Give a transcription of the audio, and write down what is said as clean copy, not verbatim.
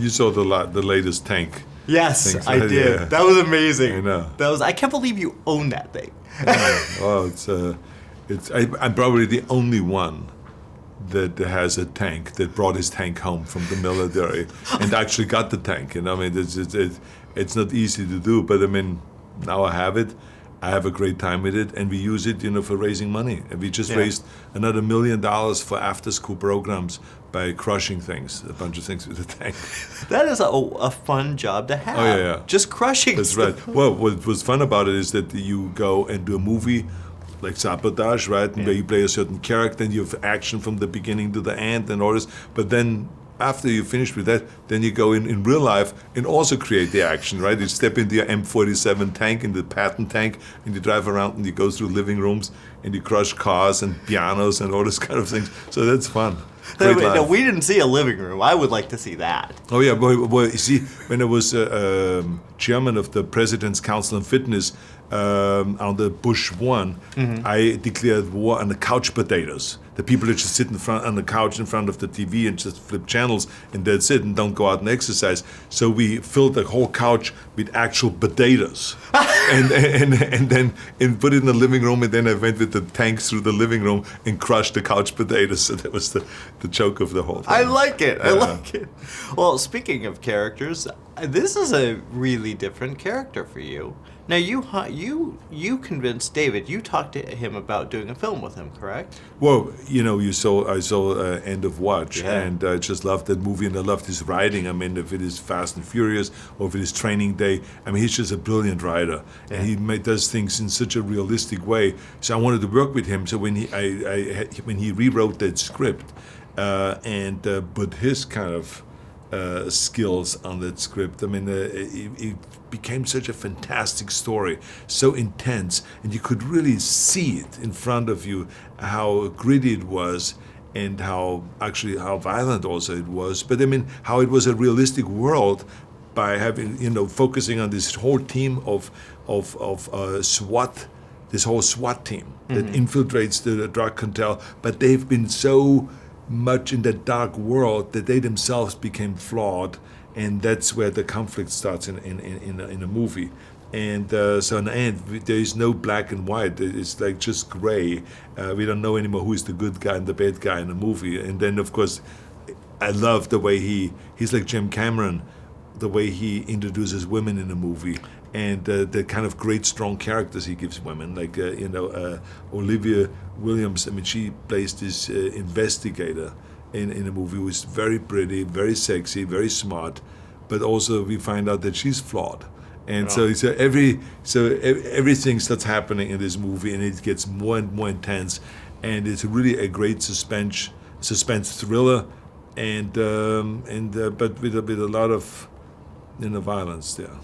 You saw the latest tank. Yes, things, I right? did. Yeah. That was amazing. I know. I can't believe you own that thing. Yeah. Well, I'm probably the only one that has a tank that brought his tank home from the military and actually got the tank. I mean, it's not easy to do, but I mean, now I have it. I have a great time with it, and we use it, for raising money. And we just raised another $1 million for after-school programs by crushing things, a bunch of things with the tank. That is a fun job to have. Oh, yeah. Just crushing That's stuff. right. Well, what was fun about it is that you go and do a movie like Sabotage, right? And where you play a certain character and you have action from the beginning to the end and all this. But then after you finish with that, then you go in real life and also create the action, right? You step into your M47 tank, in the Patton tank, and you drive around and you go through living rooms and you crush cars and pianos and all this kind of things. So that's fun. Great life. No, we didn't see a living room. I would like to see that. Oh yeah, well you see, when I was chairman of the President's Council on Fitness under Bush 1, I declared war on the couch potatoes. The people that just sit on the couch in front of the TV and just flip channels and that's it and don't go out and exercise. So we filled the whole couch with actual potatoes and then put it in the living room, and then I went with the tank through the living room and crushed the couch potatoes. So that was the joke of the whole thing. I like it. I like it. Well, speaking of characters, this is a really different character for you. Now, you convinced David. You talked to him about doing a film with him, correct? Well, I saw End of Watch, Yeah. and I just loved that movie, and I loved his writing. I mean, if it is Fast and Furious or if it is Training Day, I mean, he's just a brilliant writer, and he does things in such a realistic way. So I wanted to work with him. So when he rewrote that script, and put his kind of skills on that script. I mean, it became such a fantastic story, so intense, and you could really see it in front of you, how gritty it was, and how violent also it was. But I mean, how it was a realistic world by having, focusing on this whole team of SWAT, this whole SWAT team that infiltrates the drug cartel, but they've been so much in that dark world that they themselves became flawed, and that's where the conflict starts in a movie. And so in the end, there is no black and white. It's like just gray. We don't know anymore who is the good guy and the bad guy in the movie. And then, of course, I love the way he's like Jim Cameron, the way he introduces women in the movie, and the kind of great, strong characters he gives women. Like, Olivia Williams, I mean, she plays this investigator in the movie who is very pretty, very sexy, very smart, but also we find out that she's flawed. And so everything starts happening in this movie, and it gets more and more intense, and it's really a great suspense thriller, but with a lot of violence there.